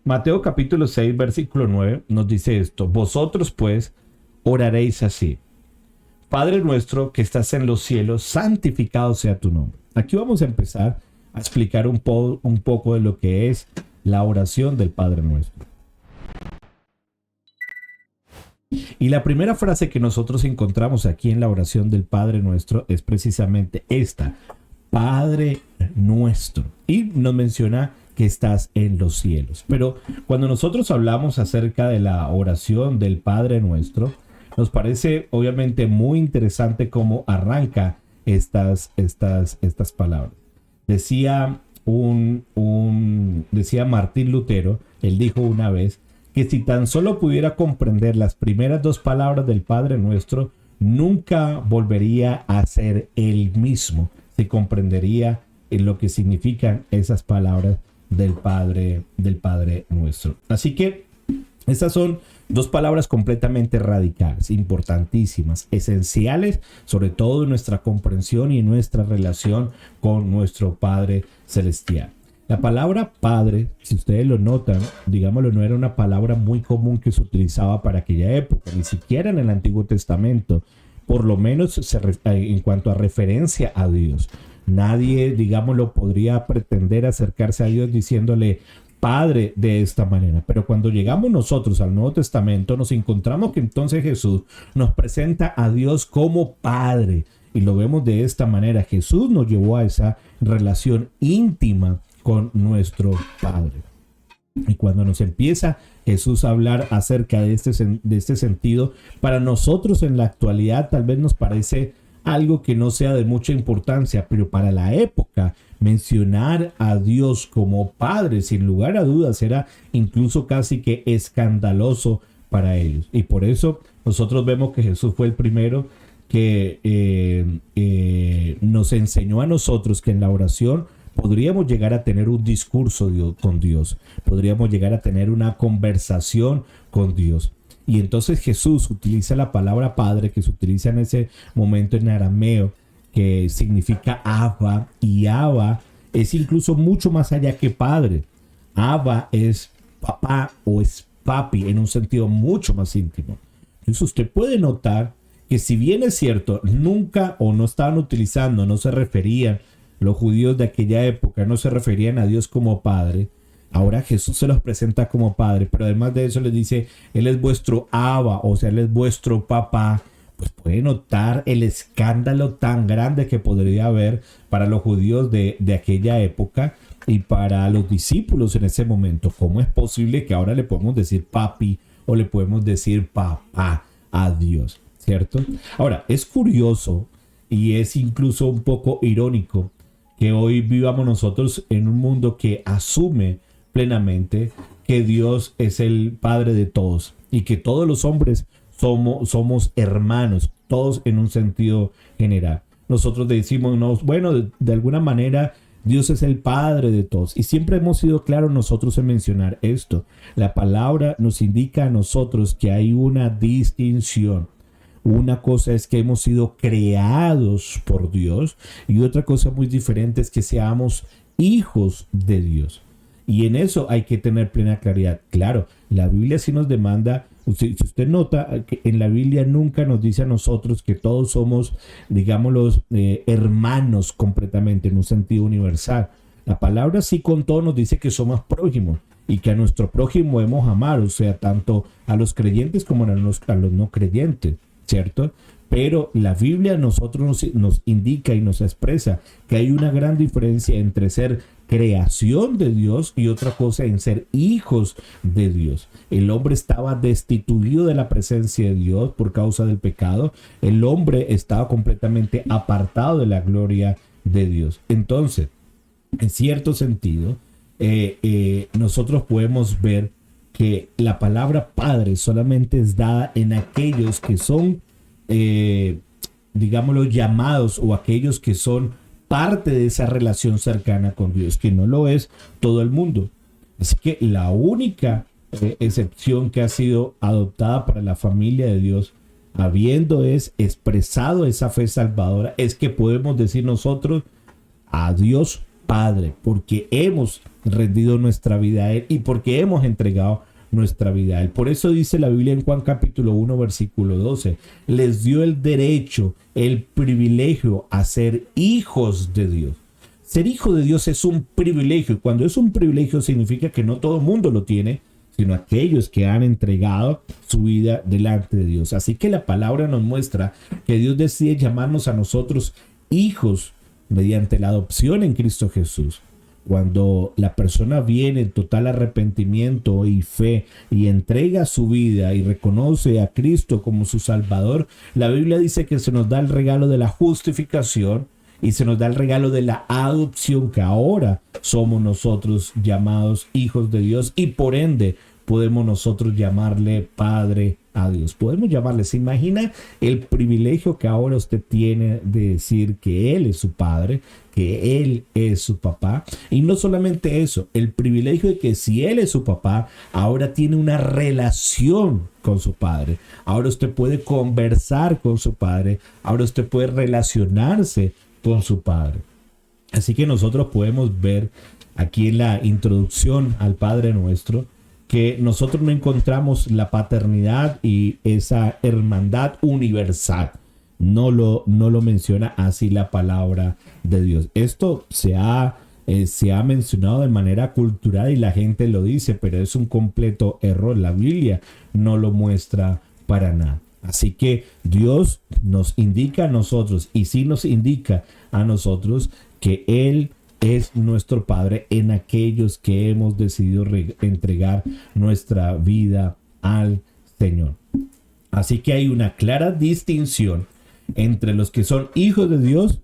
Mateo capítulo 6, versículo 9 nos dice esto: vosotros pues oraréis así: Padre nuestro que estás en los cielos, santificado sea tu nombre. Aquí vamos a empezar a explicar un poco de lo que es la oración del Padre nuestro. Y la primera frase que nosotros encontramos aquí en la oración del Padre nuestro es precisamente esta: Padre nuestro. Y nos menciona que estás en los cielos. Pero cuando nosotros hablamos acerca de la oración del Padre nuestro, nos parece obviamente muy interesante cómo arranca estas palabras. Decía Martín Lutero, él dijo una vez que si tan solo pudiera comprender las primeras dos palabras del Padre nuestro, nunca volvería a ser él mismo, si comprendería en lo que significan esas palabras del Padre nuestro. Así que estas son dos palabras completamente radicales, importantísimas, esenciales, sobre todo en nuestra comprensión y en nuestra relación con nuestro Padre Celestial. La palabra Padre, si ustedes lo notan, digámoslo, no era una palabra muy común que se utilizaba para aquella época, ni siquiera en el Antiguo Testamento, por lo menos en cuanto a referencia a Dios. Nadie, digámoslo, podría pretender acercarse a Dios diciéndole Padre de esta manera. Pero cuando llegamos nosotros al Nuevo Testamento, nos encontramos que entonces Jesús nos presenta a Dios como Padre. Y lo vemos de esta manera. Jesús nos llevó a esa relación íntima con nuestro Padre. Y cuando nos empieza Jesús a hablar acerca de este sentido, para nosotros en la actualidad tal vez nos parece algo que no sea de mucha importancia, pero para la época mencionar a Dios como Padre, sin lugar a dudas, era incluso casi que escandaloso para ellos. Y por eso nosotros vemos que Jesús fue el primero que nos enseñó a nosotros que en la oración podríamos llegar a tener un discurso con Dios, podríamos llegar a tener una conversación con Dios. Y entonces Jesús utiliza la palabra Padre, que se utiliza en ese momento en arameo, que significa Abba, y Abba es incluso mucho más allá que Padre. Abba es papá o es papi en un sentido mucho más íntimo. Entonces usted puede notar que si bien es cierto, nunca o no estaban utilizando, no se referían, los judíos de aquella época no se referían a Dios como Padre. Ahora Jesús se los presenta como Padre, pero además de eso les dice, Él es vuestro Abba, o sea, Él es vuestro papá. Pues puede notar el escándalo tan grande que podría haber para los judíos de aquella época y para los discípulos en ese momento. ¿Cómo es posible que ahora le podemos decir papi o le podemos decir papá a Dios? ¿Cierto? Ahora, es curioso y es incluso un poco irónico que hoy vivamos nosotros en un mundo que asume plenamente que Dios es el Padre de todos y que todos los hombres somos hermanos, todos en un sentido general. Nosotros decimos, no, bueno, de alguna manera Dios es el Padre de todos. Y siempre hemos sido claros nosotros en mencionar esto. La palabra nos indica a nosotros que hay una distinción. Una cosa es que hemos sido creados por Dios y otra cosa muy diferente es que seamos hijos de Dios. Y en eso hay que tener plena claridad. Claro, la Biblia sí nos demanda, si usted nota que en la Biblia nunca nos dice a nosotros que todos somos, digámoslo, hermanos completamente en un sentido universal. La palabra sí con todo nos dice que somos prójimos y que a nuestro prójimo debemos amar, o sea, tanto a los creyentes como a los no creyentes, ¿cierto? Pero la Biblia a nosotros nos indica y nos expresa que hay una gran diferencia entre ser creación de Dios y otra cosa en ser hijos de Dios. El hombre estaba destituido de la presencia de Dios por causa del pecado. El hombre estaba completamente apartado de la gloria de Dios. Entonces, en cierto sentido, nosotros podemos ver que la palabra Padre solamente es dada en aquellos que son, digámoslo, llamados o aquellos que son parte de esa relación cercana con Dios, que no lo es todo el mundo. Así que la única excepción que ha sido adoptada para la familia de Dios, habiendo expresado esa fe salvadora, es que podemos decir nosotros a Dios Padre, porque hemos rendido nuestra vida a Él y porque hemos entregado nuestra vida a Él. Por eso dice la Biblia en Juan capítulo 1 versículo 12, les dio el derecho, el privilegio a ser hijos de Dios. Ser hijo de Dios es un privilegio, y cuando es un privilegio significa que no todo el mundo lo tiene, sino aquellos que han entregado su vida delante de Dios. Así que la palabra nos muestra que Dios decide llamarnos a nosotros hijos mediante la adopción en Cristo Jesús. Cuando la persona viene en total arrepentimiento y fe y entrega su vida y reconoce a Cristo como su Salvador, la Biblia dice que se nos da el regalo de la justificación y se nos da el regalo de la adopción, que ahora somos nosotros llamados hijos de Dios y por ende podemos nosotros llamarle Padre a Dios. Podemos llamarle, ¿se imagina el privilegio que ahora usted tiene de decir que Él es su Padre, que Él es su papá? Y no solamente eso, el privilegio de que si Él es su papá, ahora tiene una relación con su Padre. Ahora usted puede conversar con su Padre, ahora usted puede relacionarse con su Padre. Así que nosotros podemos ver aquí en la introducción al Padre Nuestro que nosotros no encontramos la paternidad y esa hermandad universal. No lo menciona así la palabra de Dios. Esto se ha mencionado de manera cultural y la gente lo dice, pero es un completo error. La Biblia no lo muestra para nada. Así que Dios nos indica a nosotros, y sí nos indica a nosotros, que Él es nuestro Padre en aquellos que hemos decidido entregar nuestra vida al Señor. Así que hay una clara distinción entre los que son hijos de Dios,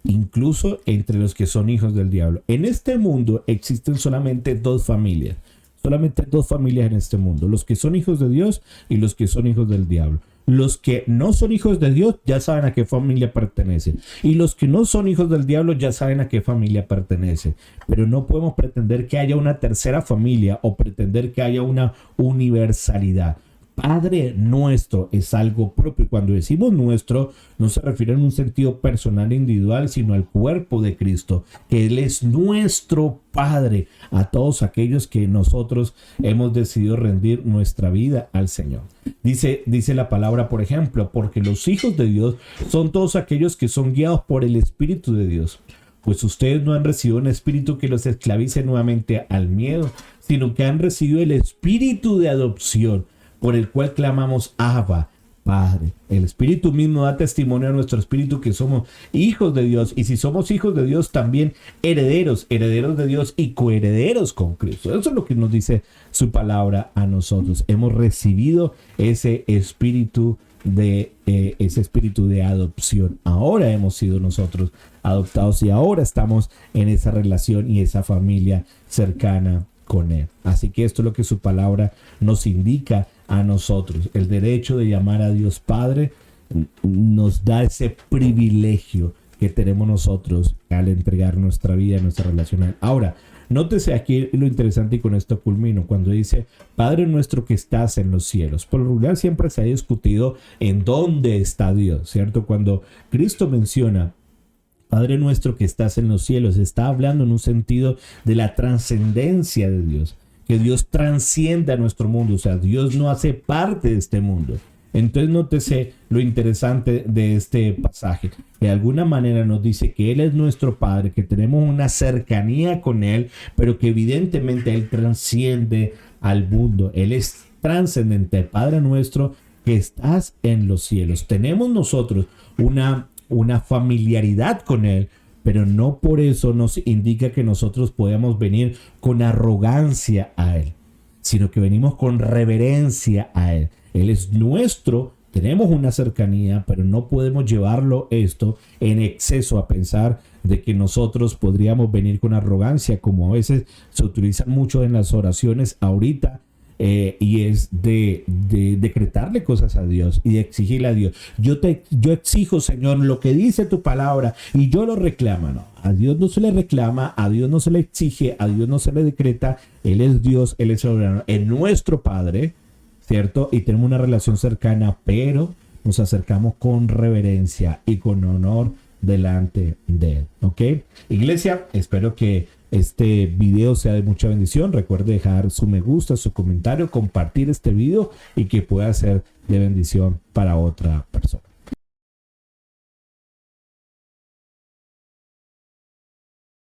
incluso entre los que son hijos del diablo. En este mundo existen solamente dos familias en este mundo: los que son hijos de Dios y los que son hijos del diablo. Los que no son hijos de Dios ya saben a qué familia pertenecen. Y los que no son hijos del diablo ya saben a qué familia pertenecen. Pero no podemos pretender que haya una tercera familia o pretender que haya una universalidad. Padre nuestro es algo propio. Cuando decimos nuestro, no se refiere en un sentido personal e individual, sino al cuerpo de Cristo, que Él es nuestro Padre a todos aquellos que nosotros hemos decidido rendir nuestra vida al Señor. Dice la palabra, por ejemplo, porque los hijos de Dios son todos aquellos que son guiados por el Espíritu de Dios. Pues ustedes no han recibido un espíritu que los esclavice nuevamente al miedo, sino que han recibido el espíritu de adopción, por el cual clamamos Abba, Padre. El Espíritu mismo da testimonio a nuestro espíritu que somos hijos de Dios. Y si somos hijos de Dios, también herederos de Dios y coherederos con Cristo. Eso es lo que nos dice su palabra a nosotros. Hemos recibido ese espíritu de adopción. Ahora hemos sido nosotros adoptados y ahora estamos en esa relación y esa familia cercana con Él. Así que esto es lo que su palabra nos indica a nosotros. El derecho de llamar a Dios Padre nos da ese privilegio que tenemos nosotros al entregar nuestra vida, nuestra relación a Él. Ahora, nótese aquí lo interesante, y con esto culmino, cuando dice Padre nuestro que estás en los cielos. Por lo regular siempre se ha discutido en dónde está Dios, ¿cierto? Cuando Cristo menciona Padre nuestro que estás en los cielos, está hablando en un sentido de la trascendencia de Dios, que Dios transciende a nuestro mundo, o sea, Dios no hace parte de este mundo. Entonces nótese lo interesante de este pasaje, que de alguna manera nos dice que Él es nuestro Padre, que tenemos una cercanía con Él, pero que evidentemente Él transciende al mundo. Él es trascendente. Padre nuestro que estás en los cielos. Tenemos nosotros una familiaridad con Él, pero no por eso nos indica que nosotros podemos venir con arrogancia a Él, sino que venimos con reverencia a Él. Él es nuestro, tenemos una cercanía, pero no podemos llevarlo esto en exceso a pensar de que nosotros podríamos venir con arrogancia, como a veces se utiliza mucho en las oraciones ahorita. Y es de decretarle cosas a Dios y de exigirle a Dios. Yo exijo, Señor, lo que dice tu palabra y yo lo reclamo. No, a Dios no se le reclama, a Dios no se le exige, a Dios no se le decreta. Él es Dios, Él es soberano, es nuestro Padre, ¿cierto? Y tenemos una relación cercana, pero nos acercamos con reverencia y con honor delante de Él. ¿Ok? Iglesia, espero que este video sea de mucha bendición. Recuerde dejar su me gusta, su comentario, compartir este video y que pueda ser de bendición para otra persona.